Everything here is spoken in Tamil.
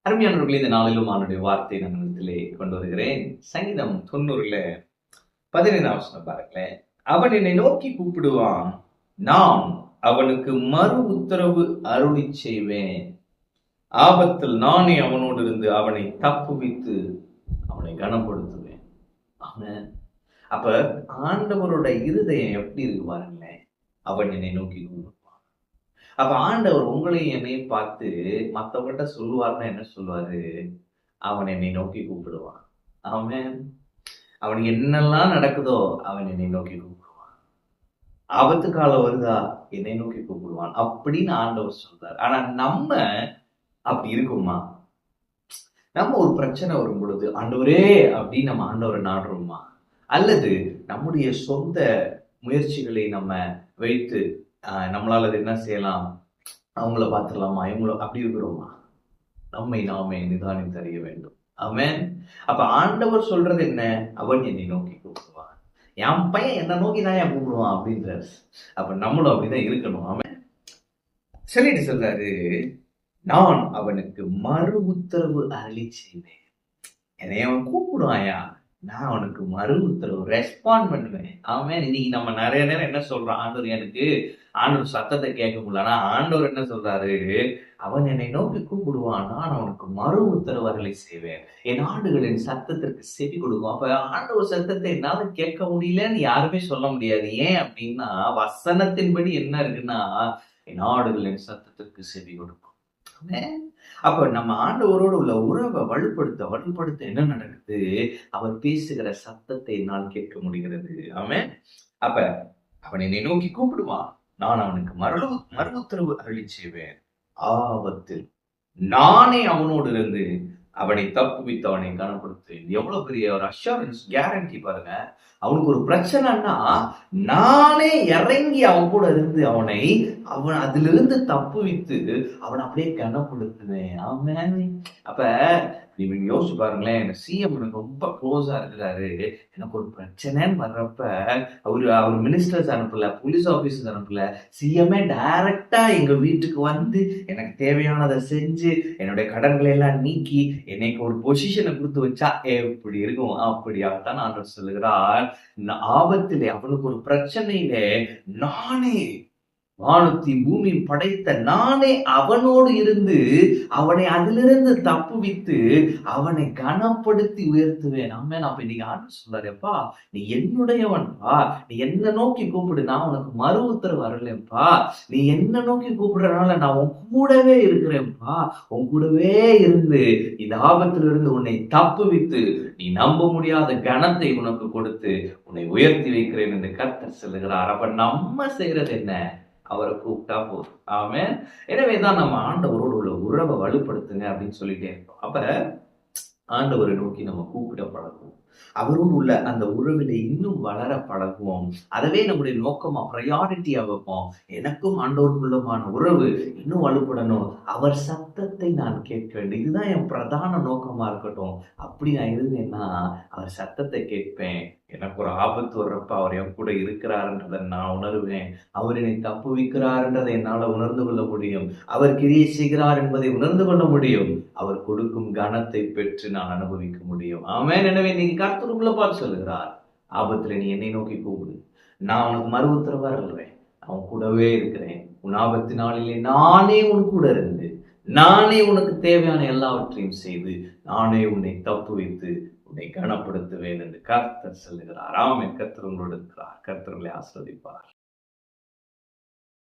அருமையானவர்களே, இந்த நாளிலும் அவனுடைய வார்த்தை நான் இடத்திலே கொண்டு வருகிறேன். சங்கீதம் 90ல 15 வசனம் பாருங்களேன். அவன் என்னை நோக்கி கூப்பிடுவான், நான் அவனுக்கு மறு உத்தரவு அருளி செய்வேன். ஆபத்தில் நானே அவனோடு இருந்து அவனை தப்புவித்து அவனை கனப்படுத்துவேன். ஆமென். அப்ப ஆண்டவரோட இருதயம் எப்படி இருக்கு பாருங்களேன். அவன் என்னை நோக்கி கூப்பிடுவான். அப்ப ஆண்டவர் உங்களையும் என்னையும் பார்த்து மத்தவங்கிட்ட சொல்லுவார்னா என்ன சொல்லுவாரு? அவன் என்னை நோக்கி கூப்பிடுவான். ஆமென். அவனுக்கு என்னெல்லாம் நடக்குதோ அவன் என்னை நோக்கி கூப்பிடுவான். ஆபத்து காலம் வருதா என்னை நோக்கி கூப்பிடுவான் அப்படின்னு ஆண்டவர் சொல்றார். ஆனா நம்ம அப்படி இருக்குமா? நம்ம ஒரு பிரச்சனை வரும் பொழுது ஆண்டவரே அப்படின்னு நம்ம ஆண்டவரை நாடுறோமா? அல்லது நம்முடைய சொந்த முயற்சிகளை நம்ம வைத்து நம்மளால அது என்ன செய்யலாம், அவங்கள பார்த்துடலாமா, இவங்கள அப்படி இருக்கிறோமா? நம்மை நாமே நிதானித்து அறிய வேண்டும். ஆமென். அப்ப ஆண்டவர் சொல்றது என்ன? அவன் என்னை நோக்கி கூப்பிடுவான். என் பையன் என்ன நோக்கி தான் ஏன் கூப்பிடுவான் அப்படின்றார். அப்ப நம்மளும் அப்படிதான் இருக்கணும். ஆமென். சொல்லிட்டு சொல்றாரு, நான் அவனுக்கு மறு உத்தரவு அருளி செய்வேன். என்னை அவன் கூப்பிடுவாயா, நான் அவனுக்கு மறு உத்தரவு ரெஸ்பாண்ட் பண்ணுவேன். ஆமென். இன்னைக்கு நம்ம நிறைய நேரம் என்ன சொல்றோம், ஆண்டவர் சத்தத்தை கேட்க முடியல. ஆனா ஆண்டவர் என்ன சொல்றாரு, அவன் என்னை நோக்கி கூப்பிடுவான், நான் அவனுக்கு மறு உத்தரவு அருளி செய்வேன். என் ஆடுகளின் சத்தத்திற்கு செவி கொடுக்கும். அப்ப ஆண்டவர் சத்தத்தை என்னால கேட்க முடியலன்னு யாருமே சொல்ல முடியாது. ஏன் அப்படின்னா வசனத்தின்படி என்ன இருக்குன்னா, என் ஆடுகளின் சத்தத்திற்கு செவி கொடுக்கும். அப்ப நம்ம ஆண்டவரோடு உள்ள உறவை வலுப்படுத்த என்ன நடக்குது? அவர் பேசுகிற சத்தத்தை என்னால் கேட்க முடிகிறது. ஆமென். அப்ப அவன் என்னை நோக்கி கூப்பிடுவான், நான் அவனுக்கு மறு உத்தரவு அருளி செய்வேன். ஆபத்தில் நானே அவனோடு இருந்து அவனை தப்புவித்து அவனை கனப்படுத்துவேன். எவ்வளவு பெரிய ஒரு அஷூரன்ஸ், கேரண்டி பாருங்க. அவனுக்கு ஒரு பிரச்சனைன்னா நானே இறங்கி அவன் கூட இருந்து அவன் அதிலிருந்து தப்புவித்து அவனை அப்படியே கனப்படுத்துவேன். ஆமென். அப்ப நீங்க யோசிச்சு பாருங்களேன், எங்க சிஎம் எனக்கு ரொம்ப க்ளோஸா இருக்கிறாரு. எனக்கு ஒரு பிரச்சனைன்னு வர்றப்ப அவர் மினிஸ்டர்ஸ் அனுப்பல, போலீஸ் ஆபீசர்ஸ் அனுப்பல, சிஎம்ஏ டைரக்டா எங்க வீட்டுக்கு வந்து எனக்கு தேவையானதை செஞ்சு என்னுடைய கடன்களை எல்லாம் நீக்கி என்னைக்கு ஒரு பொசிஷனை கொடுத்து வச்சா எப்படி இருக்கும்? அப்படியாகத்தான் ஆண்டவர் சொல்லுகிறார். ஆபத்திலே அவனுக்கு ஒரு பிரச்சனையிலே நானே வானத்தை பூமி படைத்த நானே அவனோடு இருந்து அவனை அதிலிருந்து தப்புவித்து அவனை கனப்படுத்தி உயர்த்துவேன். ஆமென். அப்ப இன்னைக்கு ஆண்டவர் சொல்றாருப்பா, நீ என்னுடையவன்பா, நீ என்ன நோக்கி கூப்பிடு, நான் உனக்கு மறு உத்தரவு வரலப்பா. நீ என்ன நோக்கி கூப்பிடுறதுனால நான் உன் கூடவே இருக்கிறேன்ப்பா. உன் கூடவே இருந்து இந்த ஆபத்திலிருந்து உன்னை தப்புவித்து நீ நம்ப முடியாத கனத்தை உனக்கு கொடுத்து உன்னை உயர்த்தி வைக்கிறேன் என்று கர்த்தர் சொல்லுகிறார். அப்ப நம்ம செய்யறது என்ன? அவரை கூப்பிட்டா போதும். ஆமென். எனவேதான் நம்ம ஆண்டவரோடு உள்ள உறவை வலுப்படுத்துங்க அப்படின்னு சொல்லிட்டே இருக்கோம். அப்ப ஆண்டவரை நோக்கி நம்ம கூப்பிட பழகுவோம். அவரோடு உள்ள அந்த உறவில இன்னும் வளர பழகுவோம். அதவே நம்முடைய நோக்கமா ப்ரையாரிட்டியா வைப்போம். எனக்கும் ஆண்டவருக்குள்ளமான உறவு இன்னும் வலுப்படணும். அவர் சத்தத்தை நான் கேட்க வேண்டும். இதுதான் என் பிரதான நோக்கமா இருக்கட்டும். அப்படி நான் இருந்தேன்னா அவர் சத்தத்தை கேட்பேன். எனக்கு ஒரு ஆபத்து வர்றப்ப அவர் என் கூட இருக்கிறார்ன்றதை நான் உணர்வேன். அவர் என்னை தப்புவிக்கிறார்ன்றதை என்னால உணர்ந்து கொள்ள முடியும். அவர் கிரியை செய்கிறார் என்பதை உணர்ந்து கொள்ள முடியும். அவர் கொடுக்கும் கனத்தை பெற்று நான் அனுபவிக்க முடியும். ஆமென். எனவே நீங்க கர்த்தருக்குள்ள பார்த்து சொல்லுகிறார், ஆபத்துல நீ என்னை நோக்கி கூப்பிடு, நான் உனக்கு மறு உத்தரவா இருக்கிறேன், அவன் கூடவே இருக்கிறேன். உன் ஆபத்து நாளிலே நானே உன் கூட இருந்து நானே உனக்கு தேவையான எல்லாவற்றையும் செய்து நானே உன்னை தப்புவித்து உன்னை கனப்படுத்துவேன் என்று கர்த்தர் சொல்லுகிறார். ஆமென். கர்த்தர் உங்களோடு இருக்கிறார். கர்த்தர் உங்களை ஆசீர்வதிப்பார்.